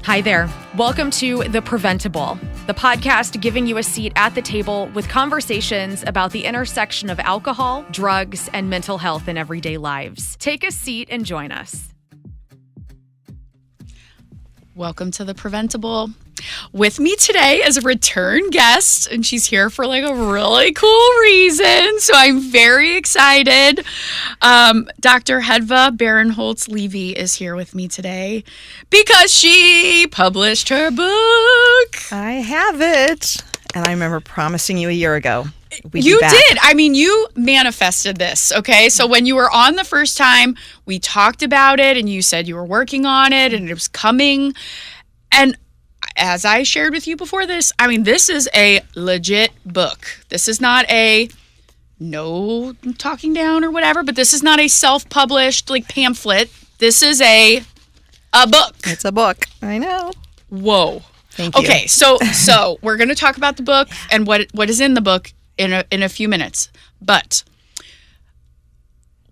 Hi there. Welcome to The PrevenTable, the podcast giving you a seat at the table with conversations about the intersection of alcohol, drugs, and mental health in everyday lives. Take a seat and join us. Welcome to The PrevenTable. With me today is a return guest, and she's here for like a really cool reason, so I'm very excited. Dr. Hedva Barenholtz Levy is here with me today because she published her book. I have it, and I remember promising you a year ago. You did. I mean, you manifested this, okay? So when you were on the first time, we talked about it, and you said you were working on it, and it was coming, and as I shared with you before this, I mean, this is a legit book. This is not a no talking down or whatever, but this is not a self-published like pamphlet. This is a book. It's a book. I know. Whoa. Thank you. Okay, so we're going to talk about the book and what is in the book in a few minutes. But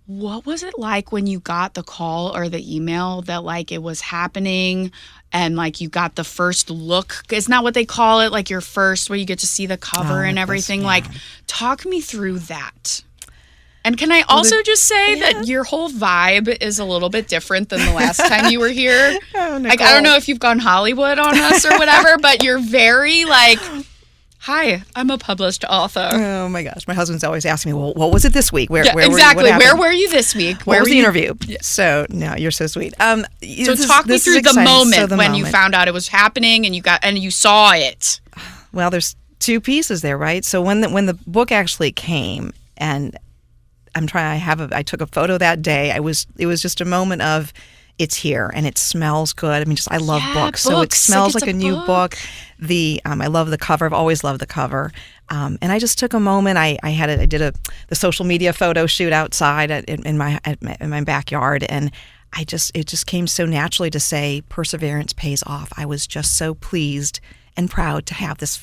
what was it like when you got the call or the email that like it was happening and like you got the first look? Isn't that what they call it? Like your first, where you get to see the cover and everything. Like, talk me through that. And can I also just say that your whole vibe is a little bit different than the last time you were here? Like, I don't know if you've gone Hollywood on us or whatever, but you're very like, hi, I'm a published author. Oh my gosh. My husband's always asking me, well, what was it this week? Where exactly. Where were you this week? What was the interview? Yeah. So, no, you're so sweet. So talk me through the moment when you found out it was happening and you saw it. Well, there's two pieces there, right? So when the book actually came, and I took a photo that day. It was just a moment of, it's here and it smells good. I mean, I love books. So it smells like a new book. I love the cover. I've always loved the cover. And I just took a moment. I did the social media photo shoot outside in my backyard, and it just came so naturally to say perseverance pays off. I was just so pleased and proud to have this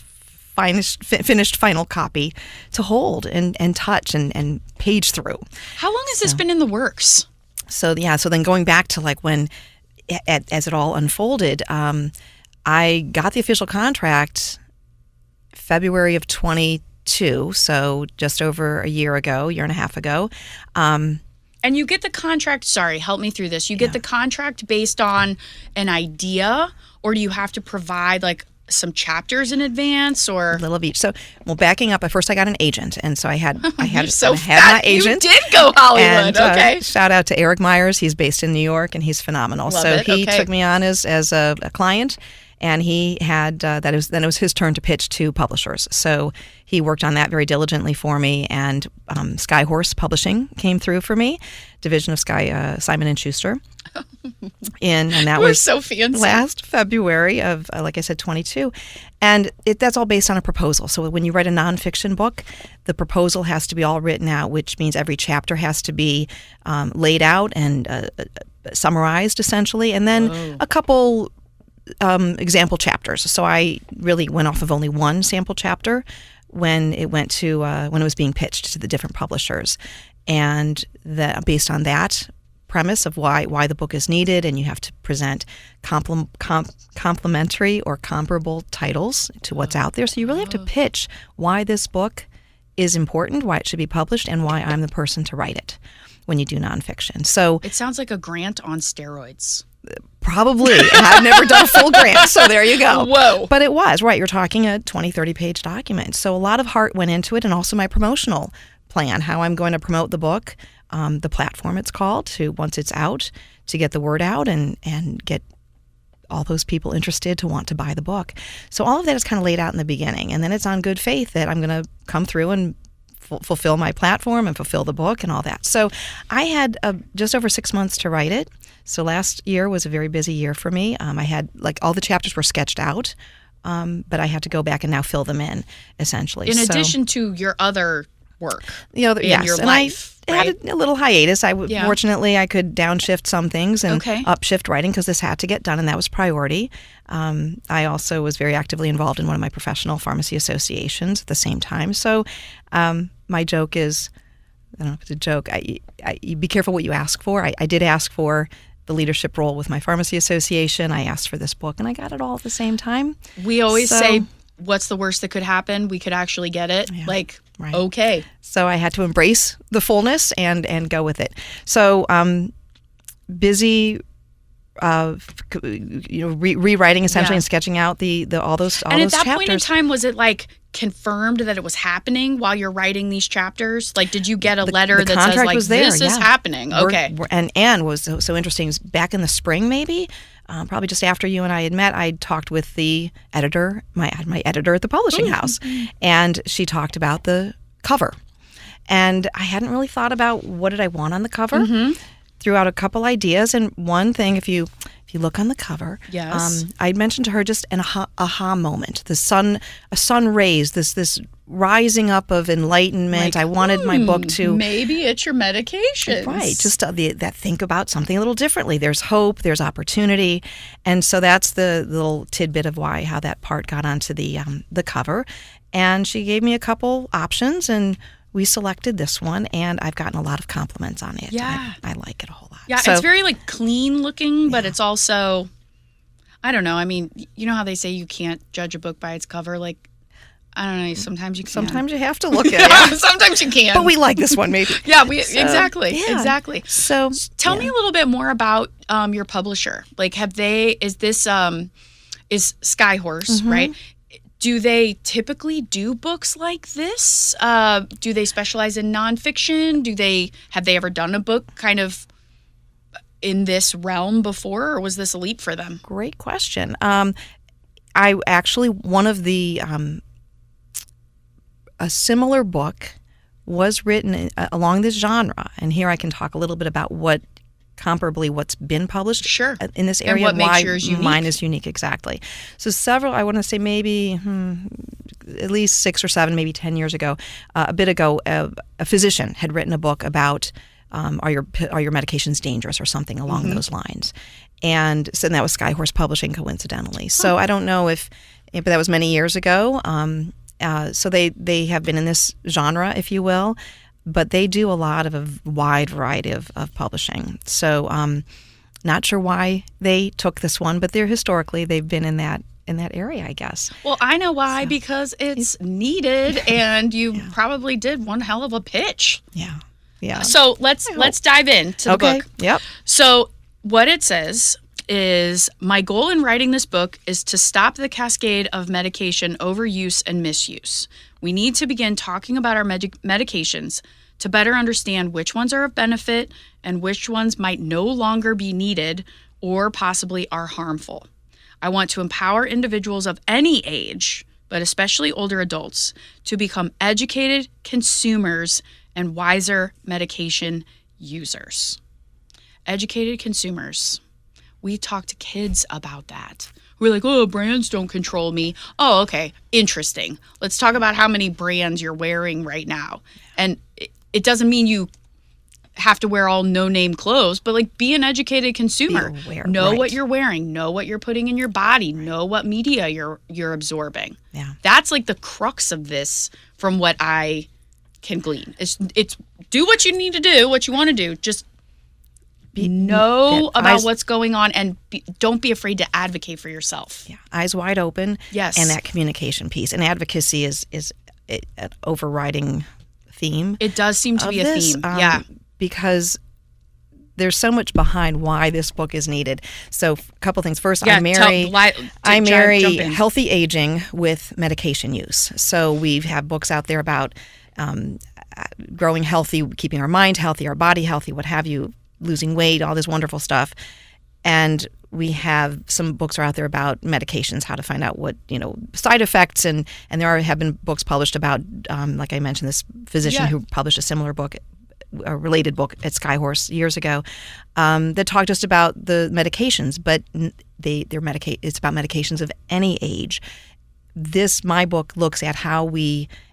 finished final copy to hold and touch and page through. How long has this been in the works? So then going back to like when, as it all unfolded, I got the official contract February of 22, so just over a year and a half ago. And you get the contract, sorry, help me through this. You get the contract based on an idea, or do you have to provide like some chapters in advance, or a little of each? So, backing up, first I got an agent, and so I had my agent. You did go Hollywood. And, okay. Shout out to Eric Myers. He's based in New York, and he's phenomenal. He took me on as a client, and he had then it was his turn to pitch to publishers. So he worked on that very diligently for me, and Skyhorse Publishing came through for me, division of Simon & Schuster. And that was so fancy. Last February of, like I said, 22. And that's all based on a proposal. So when you write a nonfiction book, the proposal has to be all written out, which means every chapter has to be laid out and summarized, essentially, and then a couple example chapters. So I really went off of only one sample chapter when it was being pitched to the different publishers. And based on that premise of why the book is needed, and you have to present complementary or comparable titles to what's out there. So you really have to pitch why this book is important, why it should be published, and why I'm the person to write it when you do nonfiction. So it sounds like a grant on steroids. Probably. And I've never done a full grant, so there you go. Whoa. But it was, right, you're talking a 20, 30-page document. So a lot of heart went into it, and also my promotional plan, how I'm going to promote the book, the platform it's called, once it's out, to get the word out and get all those people interested to want to buy the book. So all of that is kind of laid out in the beginning, and then it's on good faith that I'm going to come through and fulfill my platform and fulfill the book and all that. So I had just over 6 months to write it. So last year was a very busy year for me. I had, like, all the chapters were sketched out, but I had to go back and now fill them in, essentially. In addition to your other work in your and life. I had a little hiatus. Fortunately, I could downshift some things and upshift writing because this had to get done, and that was priority. I also was very actively involved in one of my professional pharmacy associations at the same time. So my joke is, I don't know if it's a joke, you be careful what you ask for. I did ask for the leadership role with my pharmacy association. I asked for this book, and I got it all at the same time. We always say, what's the worst that could happen? We could actually get it. Yeah, right. Okay. So I had to embrace the fullness and go with it. So busy rewriting essentially and sketching out all those chapters. And at that point in time, was it confirmed that it was happening while you're writing these chapters? Did you get a letter that says was there, this is happening? Okay. And was so interesting. Back in the spring, maybe probably just after you and I had met, I talked with the editor, my editor at the publishing house, and she talked about the cover. And I hadn't really thought about what did I want on the cover. Threw out a couple ideas, and one thing, if you look on the cover, I mentioned to her just an aha moment. A sun rays, this rising up of enlightenment. I wanted my book to maybe it's your medications, right? Just that think about something a little differently. There's hope, there's opportunity, and so that's the little tidbit of how that part got onto the cover. And she gave me a couple options, and we selected this one, and I've gotten a lot of compliments on it. Yeah. I like it a whole lot. Yeah, it's very clean looking, but it's also, I don't know. I mean, you know how they say you can't judge a book by its cover? I don't know. Sometimes you can. Sometimes you have to look at it. Sometimes you can. But we like this one, maybe. Exactly. So tell me a little bit more about your publisher. Is Skyhorse, right? Do they typically do books like this? Do they specialize in nonfiction? Have they ever done a book kind of in this realm before, or was this a leap for them? Great question. I actually, one of the, a similar book was written along this genre, and here I can talk a little bit about comparably what's been published in this area and what makes yours unique. Mine is unique, exactly. So several, I want to say maybe at least 6 or 7, maybe 10 years ago, a bit ago, a physician had written a book about are your medications dangerous or something along those lines. And so that was Skyhorse Publishing, coincidentally. So I don't know but that was many years ago. So they have been in this genre, if you will. But they do a lot of a wide variety of publishing. So not sure why they took this one, but they've been in that area, I guess. Well, I know why, because it's needed, and you probably did one hell of a pitch. Yeah. So let's dive into the book. Yep. So what it says is, my goal in writing this book is to stop the cascade of medication overuse and misuse. We need to begin talking about our medications to better understand which ones are of benefit and which ones might no longer be needed or possibly are harmful. I want to empower individuals of any age, but especially older adults, to become educated consumers and wiser medication users. Educated consumers. We talk to kids about that. We're like, oh, brands don't control me. Oh, okay, interesting. Let's talk about how many brands you're wearing right now. And it doesn't mean you have to wear all no-name clothes, but be an educated consumer. Know what you're wearing. Know what you're putting in your body. Know what media you're absorbing. Yeah, that's the crux of this, from what I can glean. It's do what you need to do, what you want to do. Just know about what's going on, and don't be afraid to advocate for yourself. Yeah, eyes wide open. Yes, and that communication piece and advocacy is an overriding theme. It does seem to be a theme. Because there's so much behind why this book is needed. So a couple things. First, I marry healthy aging with medication use. So we have books out there about growing healthy, keeping our mind healthy, our body healthy, what have you, losing weight, all this wonderful stuff. And we have some books are out there about medications, how to find out what, side effects. And there have been books published about, like I mentioned, this physician who published a similar book, a related book at Skyhorse years ago, that talked just about the medications, but it's about medications of any age. My book looks at how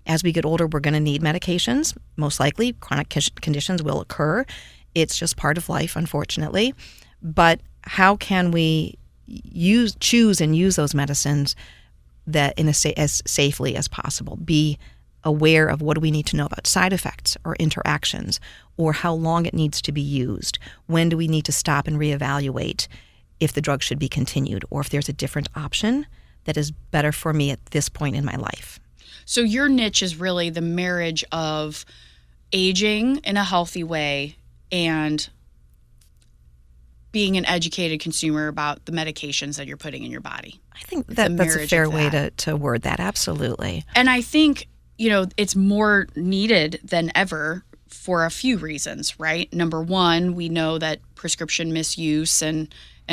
as we get older, we're going to need medications. Most likely, chronic conditions will occur. It's just part of life, unfortunately. But how can we choose and use those medicines that as safely as possible? Be aware of what do we need to know about side effects or interactions, or how long it needs to be used. When do we need to stop and reevaluate if the drug should be continued, or if there's a different option that is better for me at this point in my life. So your niche is really the marriage of aging in a healthy way and being an educated consumer about the medications that you're putting in your body. I think that's a fair way to word that, absolutely. And I think, it's more needed than ever for a few reasons, right? Number one, we know that prescription misuse and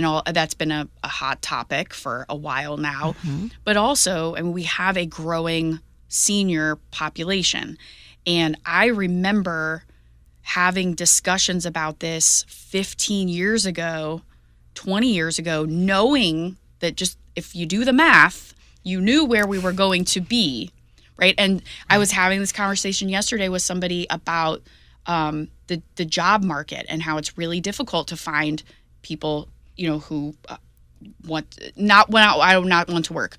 all that's been a hot topic for a while now. Mm-hmm. But also, we have a growing senior population. And I remember having discussions about this 15 years ago, 20 years ago, knowing that just if you do the math, you knew where we were going to be, right? And I was having this conversation yesterday with somebody about the job market and how it's really difficult to find people, who not want to work.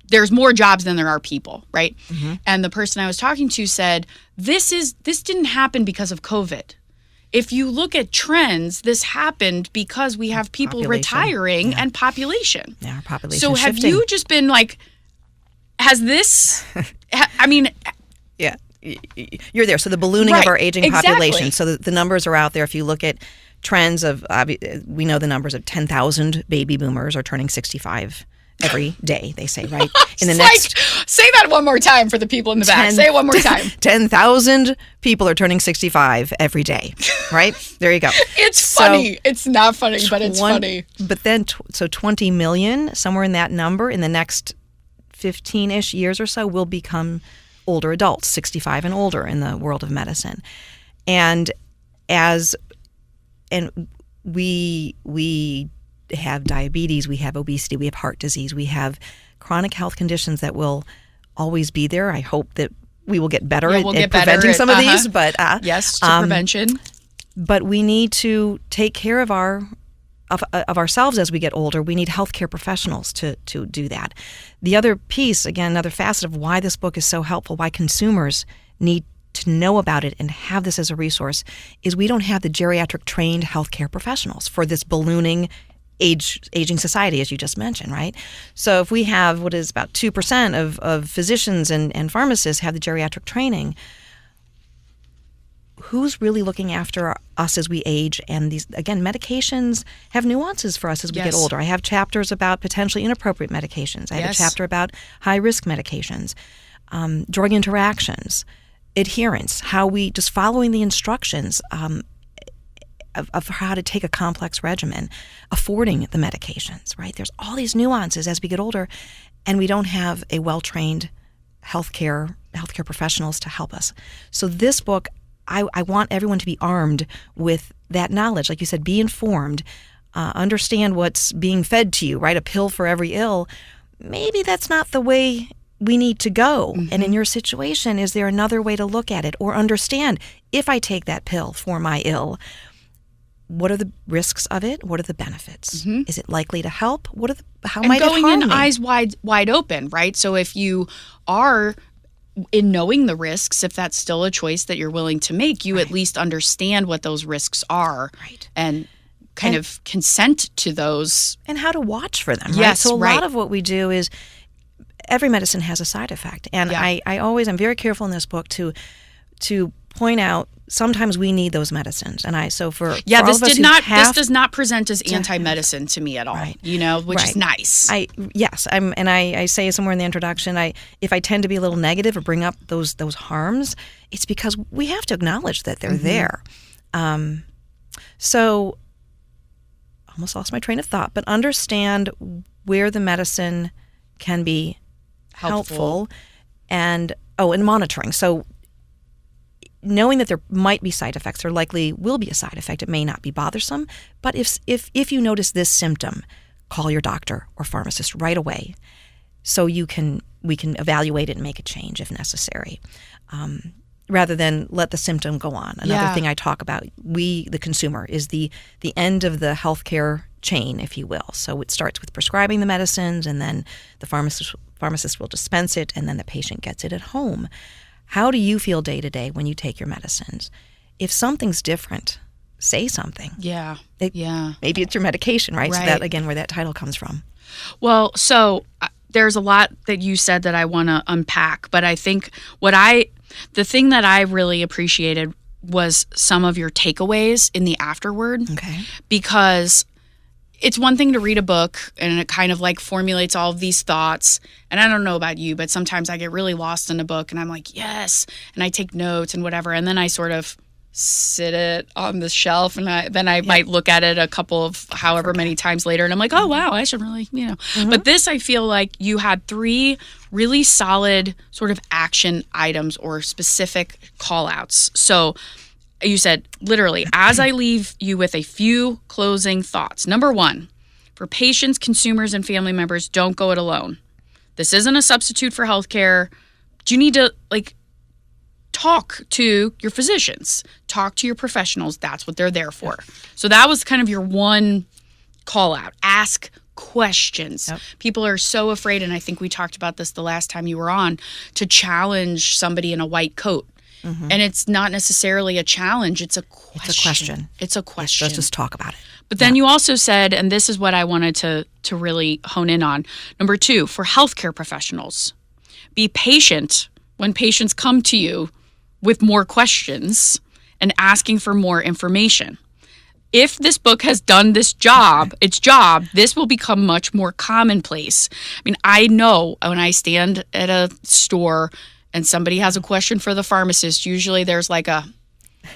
There's more jobs than there are people, right? Mm-hmm. And the person I was talking to said, this didn't happen because of COVID. If you look at trends, this happened because we have people retiring and population. Yeah, our population So have shifting. you just been like, has this, Yeah, you're there. So the ballooning of our aging population. So the numbers are out there. If you look at trends of, we know the numbers of 10,000 baby boomers are turning 65 every day, they say, right? In the next, say that one more time for the people in the back. Say it one more time. 10,000 people are turning 65 every day, right? There you go. It's funny. It's not funny, but it's funny. But then, so 20 million, somewhere in that number, in the next 15-ish years or so, will become older adults, 65 and older in the world of medicine. And we have diabetes, we have obesity, we have heart disease, we have chronic health conditions that will always be there. I hope that we will get better at preventing some of these. But yes, to prevention. But we need to take care of ourselves as we get older. We need healthcare professionals to do that. The other piece, again, another facet of why this book is so helpful, why consumers need to know about it and have this as a resource, is we don't have the geriatric trained healthcare professionals for this ballooning aging society, as you just mentioned, right? So if we have what is about 2% of physicians and pharmacists have the geriatric training, who's really looking after us as we age? And these, again, medications have nuances for us as we get older. I have chapters about potentially inappropriate medications. I have a chapter about high-risk medications, drug interactions, adherence, how we just following the instructions of how to take a complex regimen, affording the medications, right? There's all these nuances as we get older, and we don't have a well-trained healthcare professionals to help us. So this book, I want everyone to be armed with that knowledge. Like you said, be informed, understand what's being fed to you, right? A pill for every ill. Maybe that's not the way we need to go. Mm-hmm. And in your situation, is there another way to look at it or understand, if I take that pill for my ill, what are the risks of it? What are the benefits? Mm-hmm. Is it likely to help? How might it harm me? Going in eyes wide open, right? So if you are in knowing the risks, if that's still a choice that you're willing to make, you at least understand what those risks are, and kind of consent to those. And how to watch for them, right? Yes, so a lot of what we do is, every medicine has a side effect. And I'm very careful in this book to point out, sometimes we need those medicines. And this does not present as anti-medicine to me at all, which is nice. I say somewhere in the introduction, if I tend to be a little negative or bring up those harms, it's because we have to acknowledge that they're there. So almost lost my train of thought, but understand where the medicine can be helpful and monitoring. So knowing that there might be side effects, there likely will be a side effect. It may not be bothersome, but if you notice this symptom, call your doctor or pharmacist right away, so we can evaluate it and make a change if necessary, rather than let the symptom go on. Another thing I talk about, the consumer, is the end of the healthcare chain, if you will. So it starts with prescribing the medicines, and then the pharmacist will dispense it, and then the patient gets it at home. How do you feel day to day when you take your medicines? If something's different, say something. Yeah. Maybe it's your medication, right? Right. So that, again, where that title comes from. Well, so there's a lot that you said that I want to unpack, but I think the thing that I really appreciated was some of your takeaways in the afterword. Okay. Because it's one thing to read a book and it kind of like formulates all of these thoughts. And I don't know about you, but sometimes I get really lost in a book and I'm like, yes. And I take notes and whatever. And then I sort of sit it on the shelf and I might look at it a couple of however many times later. And I'm like, oh, wow, I should really, But this, I feel like you had 3 really solid sort of action items or specific call outs. So you said, literally, as I leave you with a few closing thoughts. Number 1, for patients, consumers, and family members, don't go it alone. This isn't a substitute for healthcare. You need to, talk to your physicians. Talk to your professionals. That's what they're there for. So that was kind of your one call out. Ask questions. Yep. People are so afraid, and I think we talked about this the last time you were on, to challenge somebody in a white coat. Mm-hmm. And it's not necessarily a challenge. It's a question. It's a question. Let's just talk about it. But then you also said, and this is what I wanted to really hone in on, number 2, for healthcare professionals, be patient when patients come to you with more questions and asking for more information. If this book has done its job, this will become much more commonplace. I mean, I know when I stand at a store and somebody has a question for the pharmacist, usually there's like an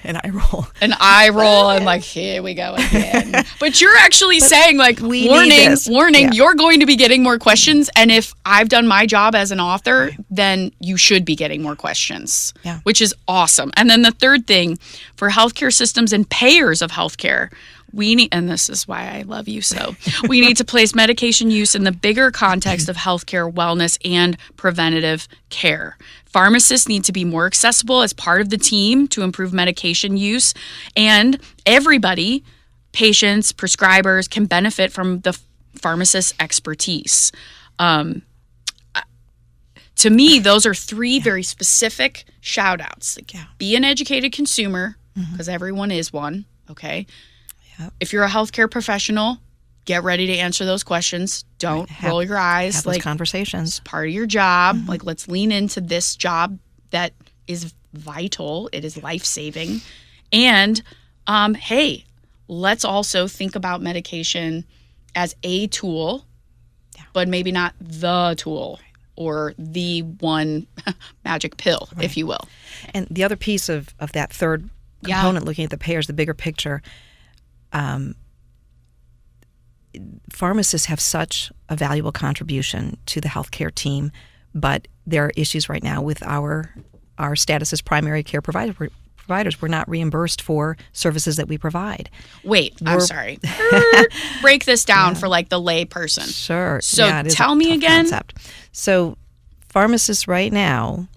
eye roll. And like, here we go again. But you're actually saying warning, you're going to be getting more questions. And if I've done my job as an author, then you should be getting more questions, which is awesome. And then the third thing, for healthcare systems and payers of healthcare, we need, and this is why I love you so, we need to place medication use in the bigger context of healthcare, wellness, and preventative care. Pharmacists need to be more accessible as part of the team to improve medication use. And everybody, patients, prescribers, can benefit from the pharmacist's expertise. To me, those are 3 very specific shout outs. Be an educated consumer, because everyone is one, okay? Yep. If you're a healthcare professional, get ready to answer those questions. Don't roll your eyes. Have those conversations. It's part of your job. Let's lean into this job that is vital. It is life-saving. And, hey, let's also think about medication as a tool, but maybe not the tool or the one magic pill, if you will. And the other piece of that third component, looking at the payers, the bigger picture, pharmacists have such a valuable contribution to the healthcare team, but there are issues right now with our status as primary care providers. We're not reimbursed for services that we provide. Wait, I'm sorry. Break this down for the lay person. Sure. So tell me again. Concept. So pharmacists right now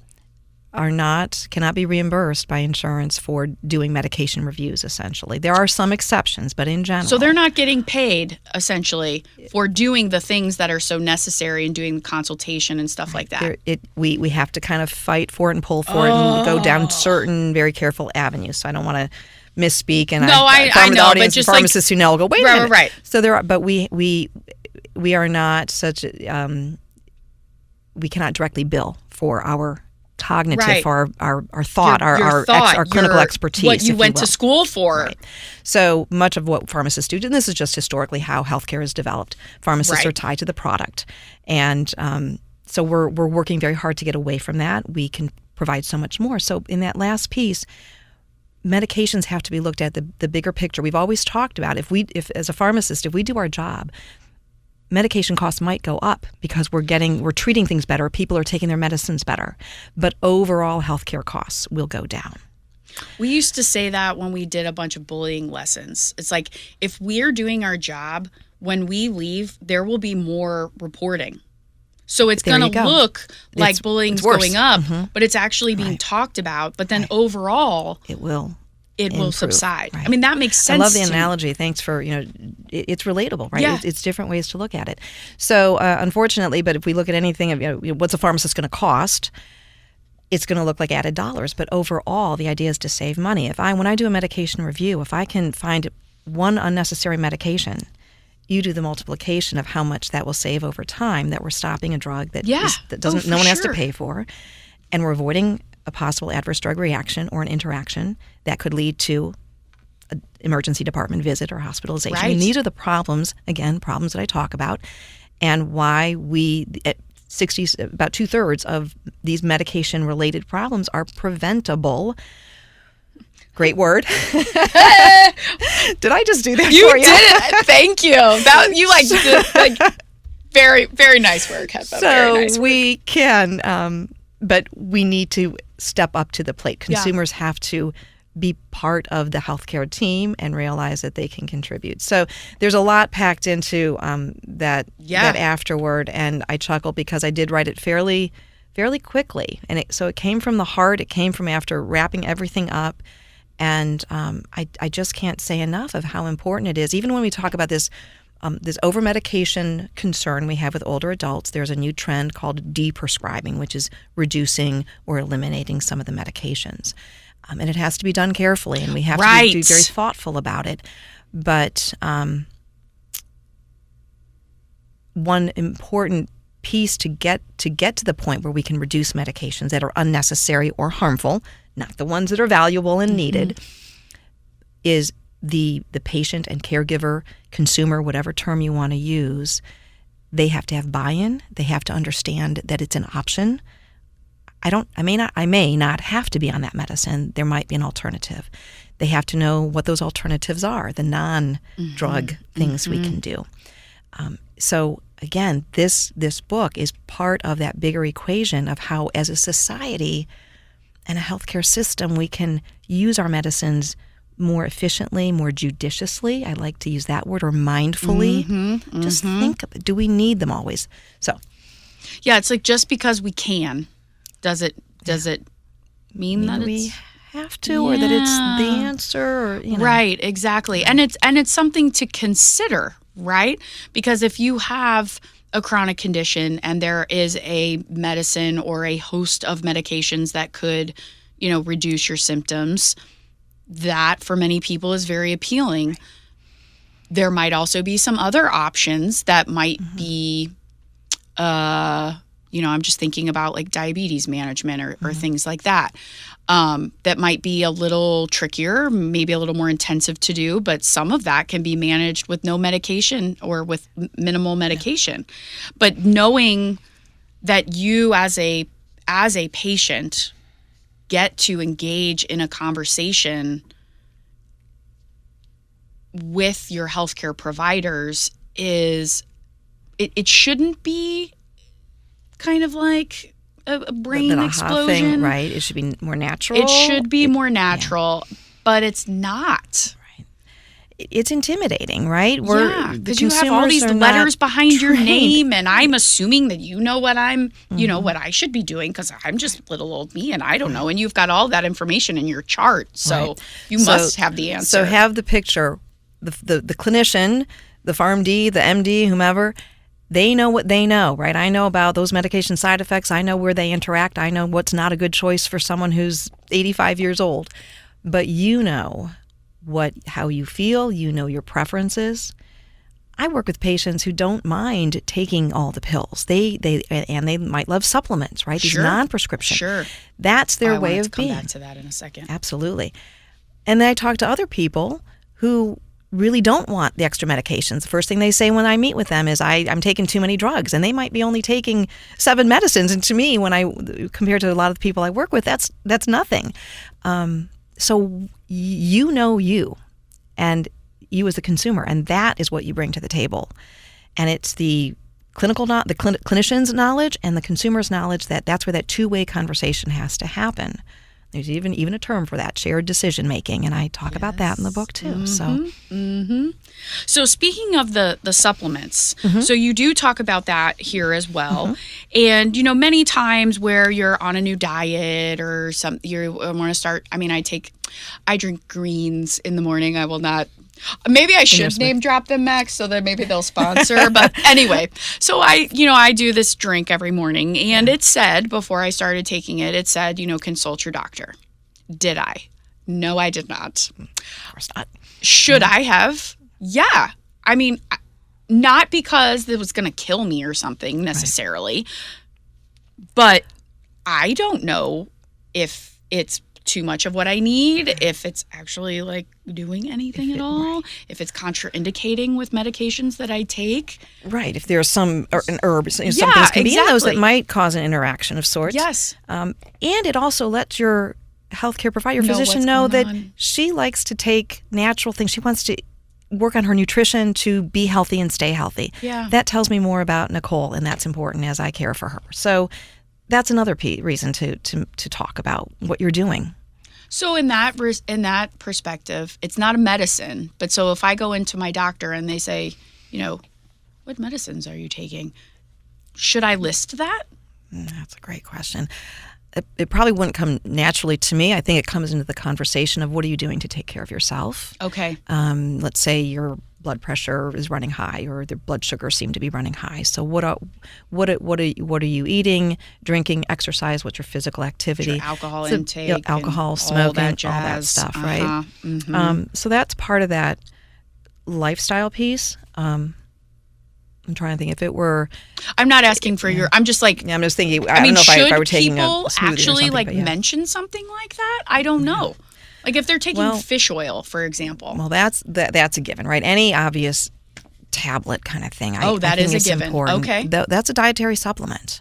cannot be reimbursed by insurance for doing medication reviews, essentially. There are some exceptions, but in general. So they're not getting paid, essentially, for doing the things that are so necessary and doing the consultation and stuff like that. We have to kind of fight for it and pull for it and go down certain very careful avenues. So I don't want to misspeak. And I know, but just pharmacists who know will go, wait a minute. Right. So but we are not such we cannot directly bill for our cognitive, for our thought, our clinical expertise. What you went to school for. Right. So much of what pharmacists do, and this is just historically how healthcare is developed, pharmacists are tied to the product. And so we're working very hard to get away from that. We can provide so much more. So in that last piece, medications have to be looked at the bigger picture. We've always talked about if as a pharmacist, if we do our job, medication costs might go up because we're treating things better, people are taking their medicines better, but overall healthcare costs will go down. We used to say that when we did a bunch of bullying lessons. It's like, if we're doing our job, when we leave, there will be more reporting. So it's going to look like bullying's going up, but it's actually being talked about. But then overall, it will subside. Right. I mean, that makes sense. I love the analogy. Thanks for, it's relatable, right? Yeah. It's different ways to look at it. So unfortunately, but if we look at anything of, what's a pharmacist going to cost? it's going to look like added dollars. But overall, the idea is to save money. When I do a medication review, if I can find one unnecessary medication, you do the multiplication of how much that will save over time, that we're stopping a drug that no one has to pay for, and we're avoiding a possible adverse drug reaction or an interaction that could lead to an emergency department visit or hospitalization. Right. And these are the problems that I talk about, and why we at about 2/3 of these medication-related problems are preventable. Great word. Did I just do that for you? You did it. Thank you. Did very, very nice work, Hedva. Very nice work. We can, but we need to step up to the plate. Consumers have to be part of the healthcare team and realize that they can contribute. So there's a lot packed into that afterword, and I chuckle because I did write it fairly quickly, and so it came from the heart. It came from after wrapping everything up, and I just can't say enough of how important it is. Even when we talk about this over-medication concern we have with older adults, there's a new trend called de-prescribing, which is reducing or eliminating some of the medications. And it has to be done carefully, and we have to be very thoughtful about it. But one important piece to get to the point where we can reduce medications that are unnecessary or harmful, not the ones that are valuable and needed, is the patient and caregiver, consumer, whatever term you want to use. They have to have buy-in. They have to understand that it's an option. I may not have to be on that medicine. There might be an alternative. They have to know what those alternatives are, the non-drug things we can do. So again, this book is part of that bigger equation of how, as a society and a healthcare system, we can use our medicines more efficiently, more judiciously. I like to use that word, or mindfully. Just think, do we need them always? So, yeah, it's like just because we can. Does it mean that we have to, or that it's the answer? Or, Right, exactly. And it's something to consider, right? Because if you have a chronic condition and there is a medicine or a host of medications that could, reduce your symptoms, that for many people is very appealing. There might also be some other options that might be I'm just thinking about like diabetes management or things like that. That might be a little trickier, maybe a little more intensive to do, but some of that can be managed with no medication or with minimal medication. But knowing that you as a patient get to engage in a conversation with your healthcare providers it shouldn't be kind of like a brain explosion. Thing, right? It should be more natural. It should be more natural, but it's not. Right. It's intimidating, right? Because you have all these letters behind your name, and I'm assuming that you know what what I should be doing, because I'm just little old me and I don't know. And you've got all that information in your chart, so you must have the answer. So have the picture. The clinician, the PharmD, the MD, whomever. They know what they know, right? I know about those medication side effects. I know where they interact. I know what's not a good choice for someone who's 85 years old. But you know how you feel. You know your preferences. I work with patients who don't mind taking all the pills. They might love supplements, right? These non-prescription. Sure. That's their way of being. Come back to that in a second. Absolutely. And then I talk to other people who really don't want the extra medications. The first thing they say when I meet with them is, I'm taking too many drugs, and they might be only taking 7 medicines. And to me, compared to a lot of the people I work with, that's nothing. So you, and you as the consumer, and that is what you bring to the table. And it's the clinician's knowledge and the consumer's knowledge that's where that two-way conversation has to happen. There's even a term for that, shared decision making, and I talk about that in the book too. So speaking of the supplements, so you do talk about that here as well. And many times where you're on a new diet or you want to start. I drink greens in the morning. I will not Maybe I should name drop them, Max, so that maybe they'll sponsor. But anyway, so I do this drink every morning, and it said, before I started taking it, consult your doctor. Did I? No, I did not. Of course not. Should I have? Yeah. I mean, not because it was going to kill me or something necessarily, but I don't know if it's too much of what I need, if it's actually like doing anything at all, if it's contraindicating with medications that I take. Right. If there's some an herb, some things can be in those that might cause an interaction of sorts. Yes. And it also lets your healthcare provider, your physician know that she likes to take natural things. She wants to work on her nutrition to be healthy and stay healthy. Yeah. That tells me more about Nicole, and that's important as I care for her. So that's another reason to talk about what you're doing. So in that perspective, it's not a medicine. But so if I go into my doctor and they say, what medicines are you taking? Should I list that? That's a great question. It probably wouldn't come naturally to me. I think it comes into the conversation of what are you doing to take care of yourself. Okay. Let's say your blood pressure is running high, or the blood sugars seem to be running high. So what are you eating, drinking, exercise? What's your physical activity? Your alcohol intake, alcohol, smoking, all that stuff, right? Mm-hmm. So that's part of that lifestyle piece. I'm trying to think if it were. I'm not asking for your. I'm just like. Yeah, I'm just thinking. I don't know if I were taking a smoothie or something. Should people actually mention something like that? I don't know. Like if they're taking fish oil, for example. Well, that's a given, right? Any obvious tablet kind of thing. That is a given. Important. Okay. That's a dietary supplement,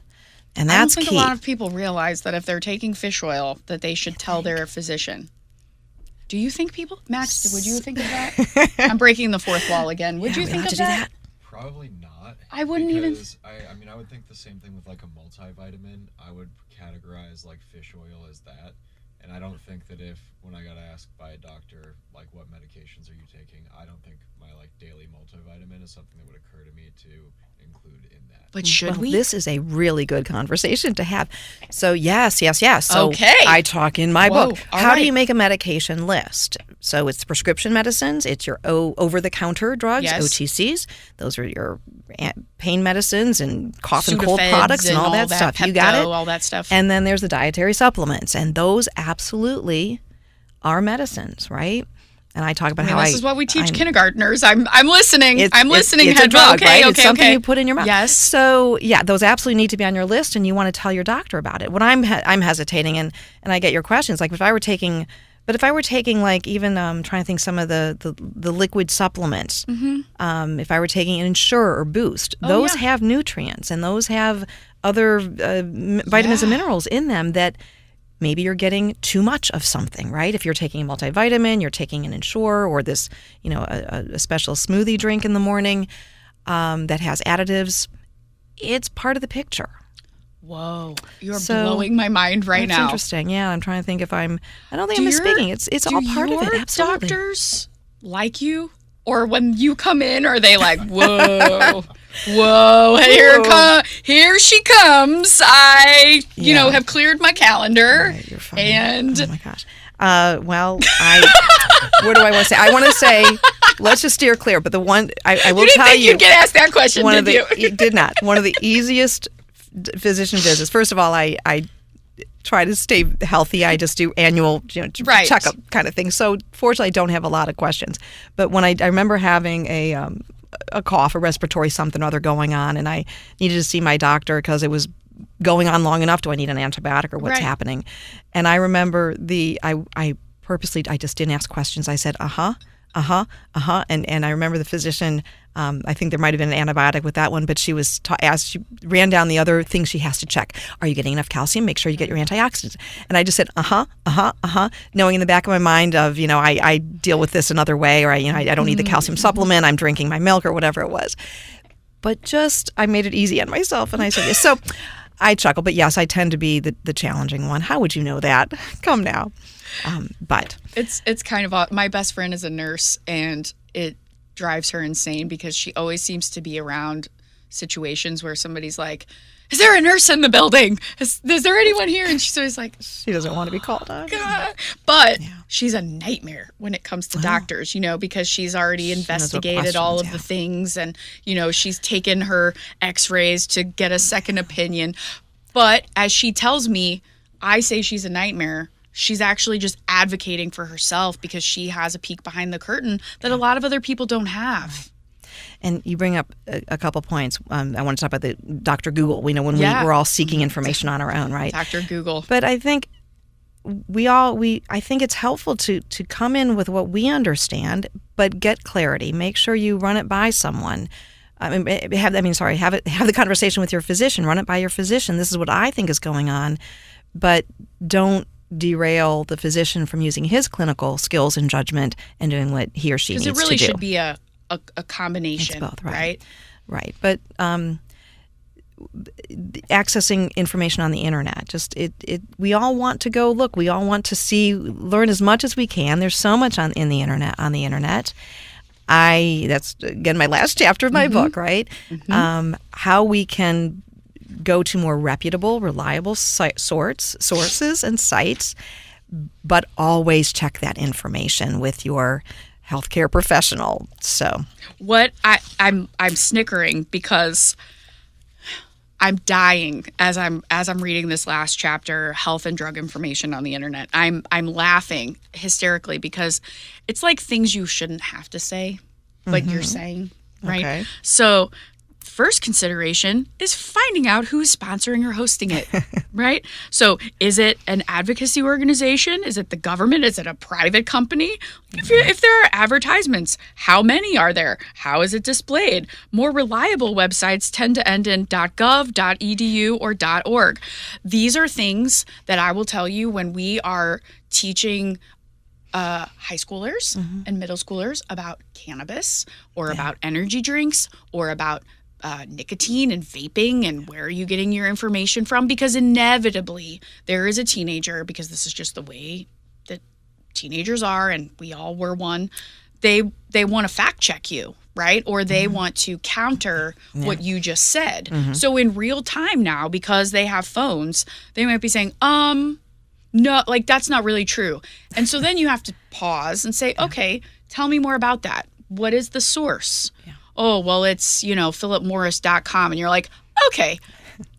and that's key. I don't think a lot of people realize that if they're taking fish oil, that they should tell their physician. Do you think people, Max? Would you think of that? I'm breaking the fourth wall again. Would you think of that? Probably not. I wouldn't even. I mean, I would think the same thing with like a multivitamin. I would categorize like fish oil as that. And I don't think that when I got asked by a doctor, like, what medications are you taking, I don't think my, like, daily multivitamin is something that would occur to me to include in that. But should we? This is a really good conversation to have. So, yes. So okay. I talk in my book. How right. do you make a medication list? So it's prescription medicines. It's your over-the-counter drugs, OTCs. Those are your pain medicines and cough and cold products and all that stuff. Pepto, you got it? All that stuff. And then there's the dietary supplements. And those absolutely are medicines, right? And I talk about how this is what we teach kindergartners. I'm listening. I'm listening. It's a drug, okay, right? Okay, it's something you put in your mouth. Yes. So yeah, those absolutely need to be on your list, and you want to tell your doctor about it. When I'm hesitating, and I get your questions, like if I were taking like even trying to think some of the liquid supplements, if I were taking an Ensure or Boost, those have nutrients and those have other vitamins and minerals in them that. Maybe you're getting too much of something, right? If you're taking a multivitamin, you're taking an Ensure or this, a special smoothie drink in the morning that has additives, it's part of the picture. Whoa, you're blowing my mind right now. That's interesting. Yeah, I'm trying to think if I don't think I'm misspeaking. It's all part of it. Absolutely. Do your doctors like you? Or when you come in, are they like, whoa, here she comes. I, have cleared my calendar. Right, you're fine. And oh my gosh. What do I want to say? I want to say, let's just steer clear. But the one I will tell you, you'd get asked that question, did you? You did not. One of the easiest physician visits. First of all, I try to stay healthy. I just do annual checkup kind of thing. So fortunately, I don't have a lot of questions. But when I remember having a cough, a respiratory something or other going on, and I needed to see my doctor because it was going on long enough. Do I need an antibiotic or what's happening? And I remember I purposely, I just didn't ask questions. I said, And I remember the physician, I think there might have been an antibiotic with that one, but she was she ran down the other things she has to check. Are you getting enough calcium? Make sure you get your antioxidants. And I just said, knowing in the back of my mind of, I deal with this another way, or I don't need the calcium supplement. I'm drinking my milk or whatever it was. But I made it easy on myself, and I said, yes. So I chuckle, but yes, I tend to be the challenging one. How would you know that? Come now. But it's kind of my best friend is a nurse, and it drives her insane because she always seems to be around situations where somebody's like, is there a nurse in the building? Is there anyone here? And she's always like, She doesn't want to be called on. God. But she's a nightmare when it comes to doctors, because she's already investigated all of the things, and, she's taken her x-rays to get a second opinion. But as she tells me, I say she's a nightmare. She's actually just advocating for herself because she has a peek behind the curtain that a lot of other people don't have. And you bring up a couple points. I want to talk about the Dr. Google. We know when we're all seeking information on our own, right? Dr. Google. But I think I think it's helpful to come in with what we understand, but get clarity. Make sure you run it by someone. Have the conversation with your physician. Run it by your physician. This is what I think is going on, but don't derail the physician from using his clinical skills and judgment and doing what he or she needs to do. Because it really should be a combination, it's both, right? Right. But accessing information on the internet, we all want to go look. We all want to learn as much as we can. There's so much on the internet. That's again my last chapter of my book, right? Mm-hmm. How we can go to more reputable, reliable sources and sites, but always check that information with your healthcare professional. So what I'm snickering because I'm dying as I'm reading this last chapter, health and drug information on the internet. I'm laughing hysterically because it's like things you shouldn't have to say, but you're saying, right? Okay. So first consideration is finding out who's sponsoring or hosting it, right? So is it an advocacy organization? Is it the government? Is it a private company? If there are advertisements, how many are there? How is it displayed? More reliable websites tend to end in .gov, .edu, or .org. These are things that I will tell you when we are teaching high schoolers and middle schoolers about cannabis or about energy drinks or about nicotine and vaping and where are you getting your information from? Because inevitably there is a teenager, because this is just the way that teenagers are, and we all were one, they want to fact check you, right? Or they want to counter what you just said. So in real time now, because they have phones, they might be saying, no, like that's not really true. And so then you have to pause and say, okay, tell me more about that. What is the source? Yeah. Oh, well, it's, philipmorris.com. And you're like, okay,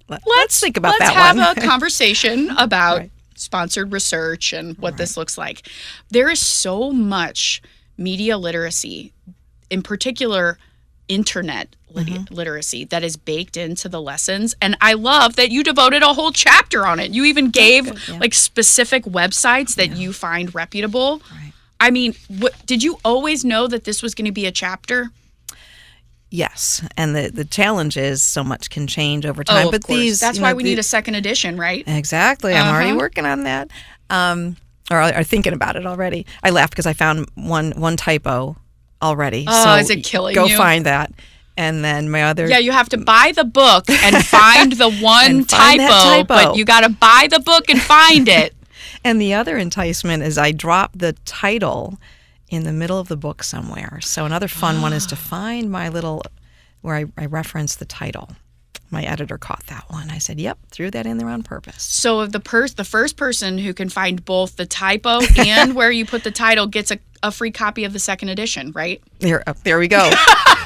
let's think about that one. Let's have a conversation about sponsored research and what this looks like. There is so much media literacy, in particular, internet literacy, that is baked into the lessons. And I love that you devoted a whole chapter on it. You even gave specific websites that you find reputable. Right. I mean, did you always know that this was going to be a chapter? Yes, and the challenge is so much can change over time. But that's why we need a second edition, right? Exactly. I'm already working on that, or thinking about it already. I laughed because I found one typo already. Oh, so is it killing you? Go find that. And then my other... Yeah, you have to buy the book and find the one typo, but you got to buy the book and find it. And the other enticement is I dropped the title in the middle of the book somewhere. So another fun one is to find my little... where I reference the title. My editor caught that one. I said, yep, threw that in there on purpose. So the first person who can find both the typo and where you put the title gets a free copy of the second edition, right? There we go.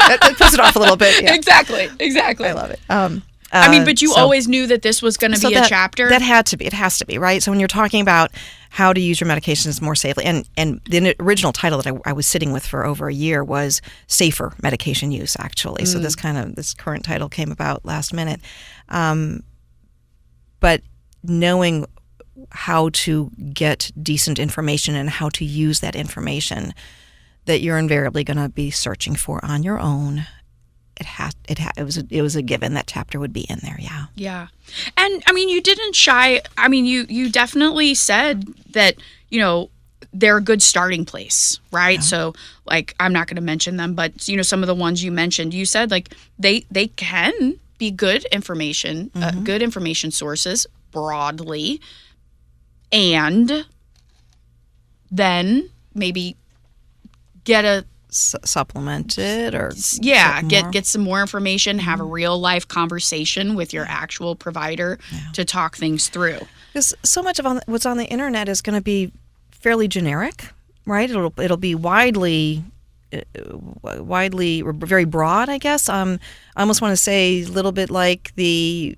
that puts it off a little bit. Yeah. Exactly. I love it. But you always knew that this was going to be a chapter? That had to be. It has to be, right? So when you're talking about how to use your medications more safely, and the original title that I was sitting with for over a year was Safer Medication Use, actually. So this current title came about last minute. But knowing how to get decent information and how to use that information that you're invariably going to be searching for on your own, it was a given that chapter would be in there. Yeah. And I mean, you didn't shy. I mean, you definitely said that, they're a good starting place, right? Yeah. So like, I'm not going to mention them, but some of the ones you mentioned, you said like they can be good information, good information sources broadly, and then maybe get a supplement it or get some more information, have a real life conversation with your actual provider to talk things through. Because so much of what's on the internet is going to be fairly generic, right? It'll be widely very broad, I guess. I almost want to say a little bit like the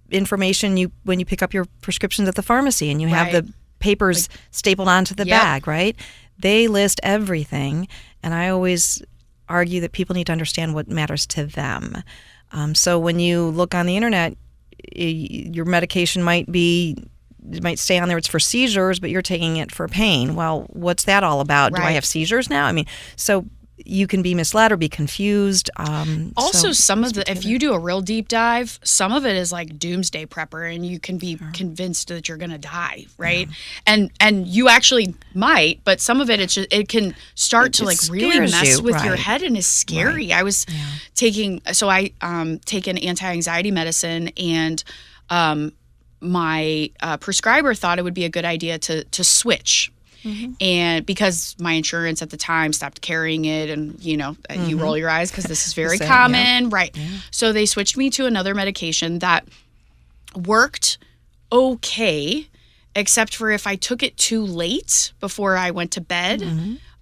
information when you pick up your prescriptions at the pharmacy and you have the papers stapled onto the bag, right? They list everything, and I always argue that people need to understand what matters to them. So when you look on the internet, your medication might stay on there. It's for seizures, but you're taking it for pain. Well, what's that all about? Do I have seizures now? I mean, so you can be misled or be confused. Also, some of if you do a real deep dive, some of it is like doomsday prepper, and you can be convinced that you're going to die, right? Yeah. And you actually might, but some of it it can start to like really mess with your head and is scary. I was taking I take an anti-anxiety medicine, and my prescriber thought it would be a good idea to switch. Mm-hmm. And because my insurance at the time stopped carrying it, and you roll your eyes because this is very common, right? Yeah. So they switched me to another medication that worked okay, except for if I took it too late before I went to bed,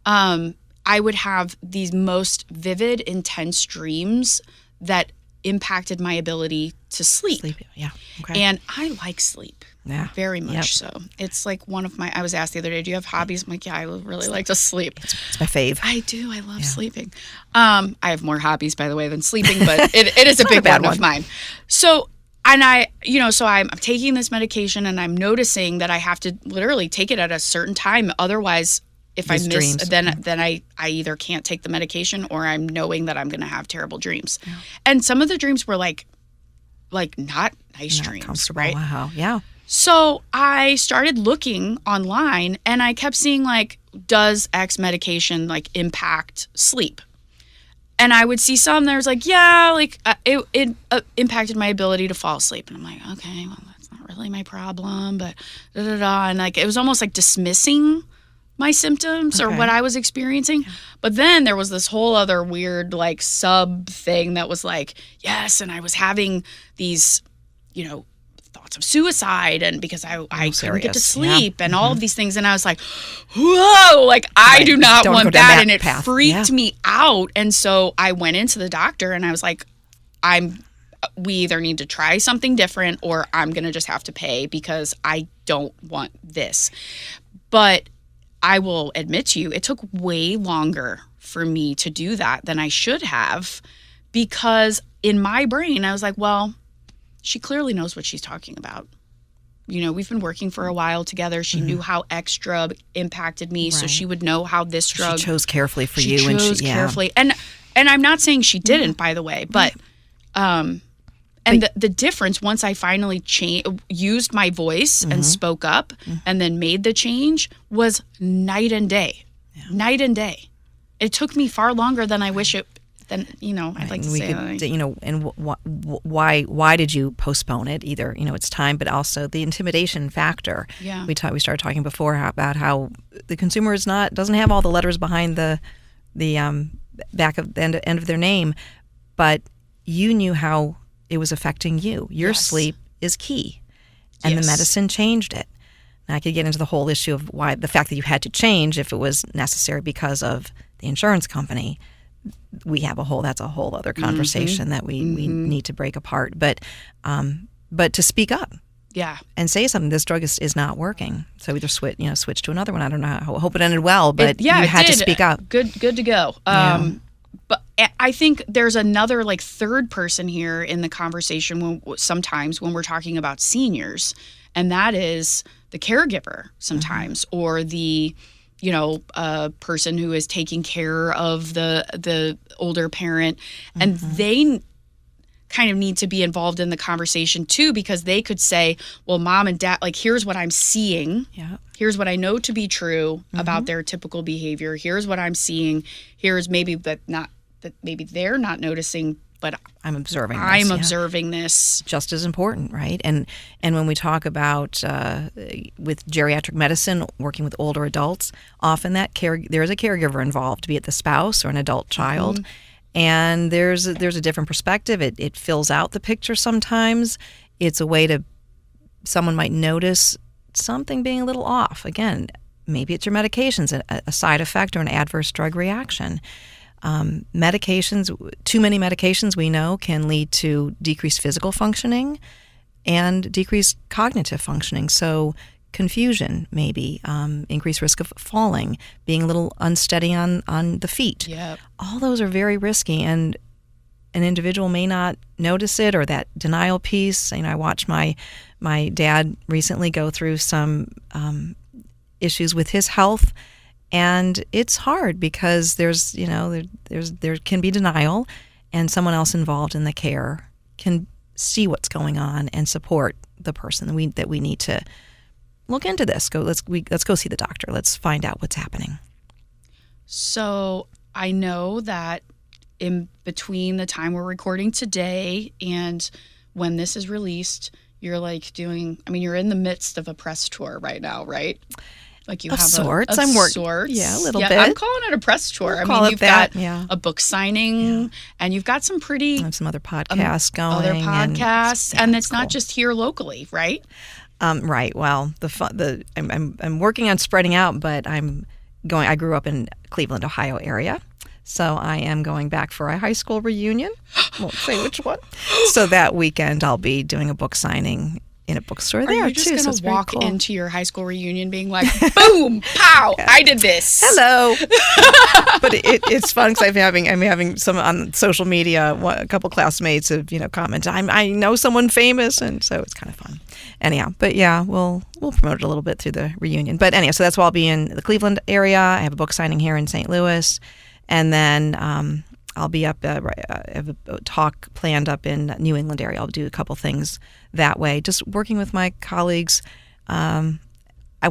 I would have these most vivid, intense dreams that impacted my ability to sleep. Yeah. Okay. And I like sleep. Yeah. Very much so. It's like one of I was asked the other day, do you have hobbies? I'm like, yeah, I really like to sleep. It's my fave. I do. I love sleeping. I have more hobbies, by the way, than sleeping, but it is a big one of mine. So, and I'm taking this medication, and I'm noticing that I have to literally take it at a certain time. Otherwise, if I miss, dreams. then I either can't take the medication, or I'm knowing that I'm going to have terrible dreams. Yeah. And some of the dreams were like not nice dreams, right? Wow. Yeah. So I started looking online, and I kept seeing like, does X medication like impact sleep? And I would see some that was like, it impacted my ability to fall asleep. And I'm like, okay, well, that's not really my problem, but and like it was almost like dismissing my symptoms or what I was experiencing. Yeah. But then there was this whole other weird like sub thing that was like, yes, and I was having these, thoughts of suicide, and because I couldn't get to sleep and all of these things, and I was like, whoa, like I do not want that, and it freaked me out. And so I went into the doctor, and I was like, we either need to try something different, or I'm gonna just have to pay because I don't want this. But I will admit to you, it took way longer for me to do that than I should have, because in my brain, I was like, well, she clearly knows what she's talking about. We've been working for a while together. She knew how X drug impacted me, so she would know how this drug. She chose carefully for you. She chose carefully. And I'm not saying she didn't, by the way, but the difference, once I finally used my voice and spoke up and then made the change, was night and day. Yeah. Night and day. It took me far longer than I wish it. Then I'd like to say, and why did you postpone it? Either it's time, but also the intimidation factor. Yeah, we started talking before about how the consumer doesn't have all the letters behind the back of the end of their name, but you knew how it was affecting you. Your sleep is key, and the medicine changed it. Now I could get into the whole issue of why the fact that you had to change if it was necessary because of the insurance company. That's a whole other conversation that we need to break apart. But to speak up, and say something. This drug is not working. So either switch to another one. I don't know. I hope it ended well, but you had to speak up. Good to go. But I think there's another like third person here in the conversation sometimes when we're talking about seniors, and that is the caregiver sometimes, or the a person who is taking care of the older parent, and they kind of need to be involved in the conversation too, because they could say, well, mom and dad, like, here's what I'm seeing. Yeah. Here's what I know to be true about their typical behavior. Here's what I'm seeing. Here's maybe that maybe they're not noticing, but I'm observing this. I'm observing this. Just as important, right? And when we talk about with geriatric medicine, working with older adults, often there is a caregiver involved, be it the spouse or an adult child. And there's a different perspective. It fills out the picture sometimes. It's a way someone might notice something being a little off. Again, maybe it's your medications, a side effect or an adverse drug reaction. Medications, too many medications we know can lead to decreased physical functioning and decreased cognitive functioning. So confusion, maybe, increased risk of falling, being a little unsteady on the feet. Yep. All those are very risky, and an individual may not notice it, or that denial piece. I watched my dad recently go through some issues with his health. And it's hard because there can be denial, and someone else involved in the care can see what's going on and support the person that we need to look into this. Let's go see the doctor. Let's find out what's happening. So I know that in between the time we're recording today and when this is released, you're you're in the midst of a press tour right now, right? Like you of have sorts. I'm working. Yeah, a little bit. I'm calling it a press tour. You've got a book signing, and you've got some pretty. And some other podcasts going. Other podcasts, and it's cool. not just here locally, right? Right. Well, I'm working on spreading out, but I grew up in Cleveland, Ohio area. So I am going back for a high school reunion. Won't say which one. So that weekend I'll be doing a book signing in a bookstore there. Are you just going to walk cool. into your high school reunion being like, boom, pow, I did this. Hello. But it's fun because I'm having some on social media. A couple classmates have commented, I know someone famous, and so it's kind of fun. Anyhow, but yeah, we'll promote it a little bit through the reunion. But anyhow, so that's why I'll be in the Cleveland area. I have a book signing here in St. Louis, and then I'll be up. I have a talk planned up in New England area. I'll do a couple things that way. Just working with my colleagues. I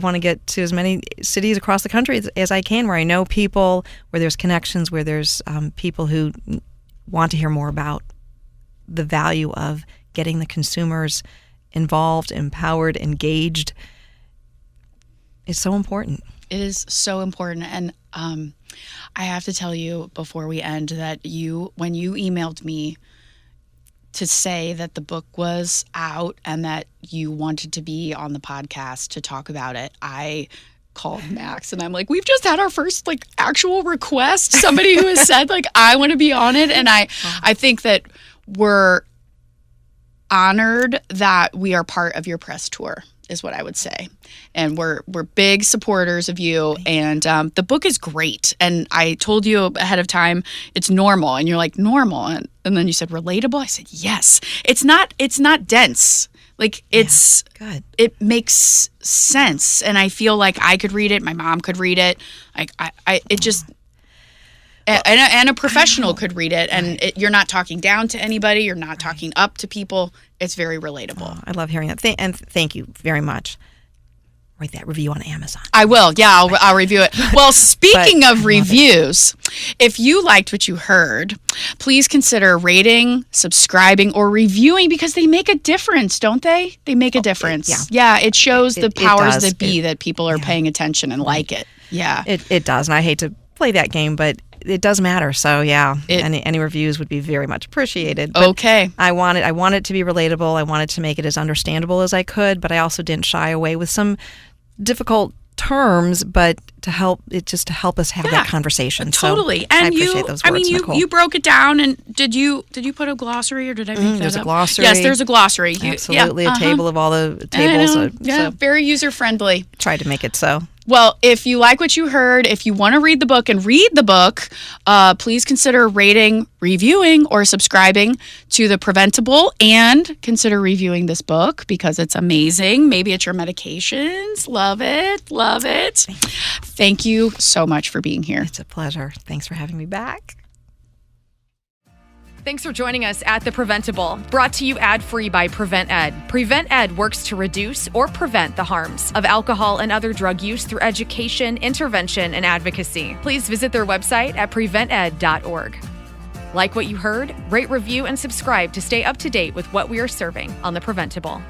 want to get to as many cities across the country as I can, where I know people, where there's connections, where there's people who want to hear more about the value of getting the consumers involved, empowered, engaged. It's so important. It is so important. And I have to tell you before we end that when you emailed me to say that the book was out and that you wanted to be on the podcast to talk about it, I called Max and I'm like, we've just had our first actual request. Somebody who has said I want to be on it. And I think that we're honored that we are part of your press tour, is what I would say. And we're big supporters of you. And the book is great. And I told you ahead of time, it's normal. And you're like, normal. And then you said relatable. I said, yes. It's not dense. Good. It makes sense. And I feel like I could read it. My mom could read it. And a professional could read it. And you're not talking down to anybody. You're not talking up to people. It's very relatable. Oh, I love hearing that. And thank you very much. Write that review on Amazon. I will. Yeah, I'll review it. Well, speaking of reviews, if you liked what you heard, please consider rating, subscribing, or reviewing, because they make a difference, don't they? They make a difference. Yeah, it shows the powers that be that people are paying attention and like it. Yeah. It does. And I hate to play that game, but it does matter. So any reviews would be very much appreciated. But okay. I want it to be relatable. I wanted to make it as understandable as I could, but I also didn't shy away with some difficult terms, but to help us have that conversation. Totally. So and I appreciate those words, Nicole. you broke it down, and did you put a glossary, or did I make that up? There's a glossary. Yes, there's a glossary. Absolutely. A table of all the tables. So very user friendly. Tried to make it so. Well, if you like what you heard, if you want to read the book, please consider rating, reviewing, or subscribing to the PrevenTable, and consider reviewing this book because it's amazing. Maybe it's your medications. Love it. Love it. Thank you so much for being here. It's a pleasure. Thanks for having me back. Thanks for joining us at The PrevenTable, brought to you ad-free by Prevent+Ed. Prevent+Ed works to reduce or prevent the harms of alcohol and other drug use through education, intervention, and advocacy. Please visit their website at PreventEd.org. Like what you heard? Rate, review, and subscribe to stay up to date with what we are serving on the PrevenTable.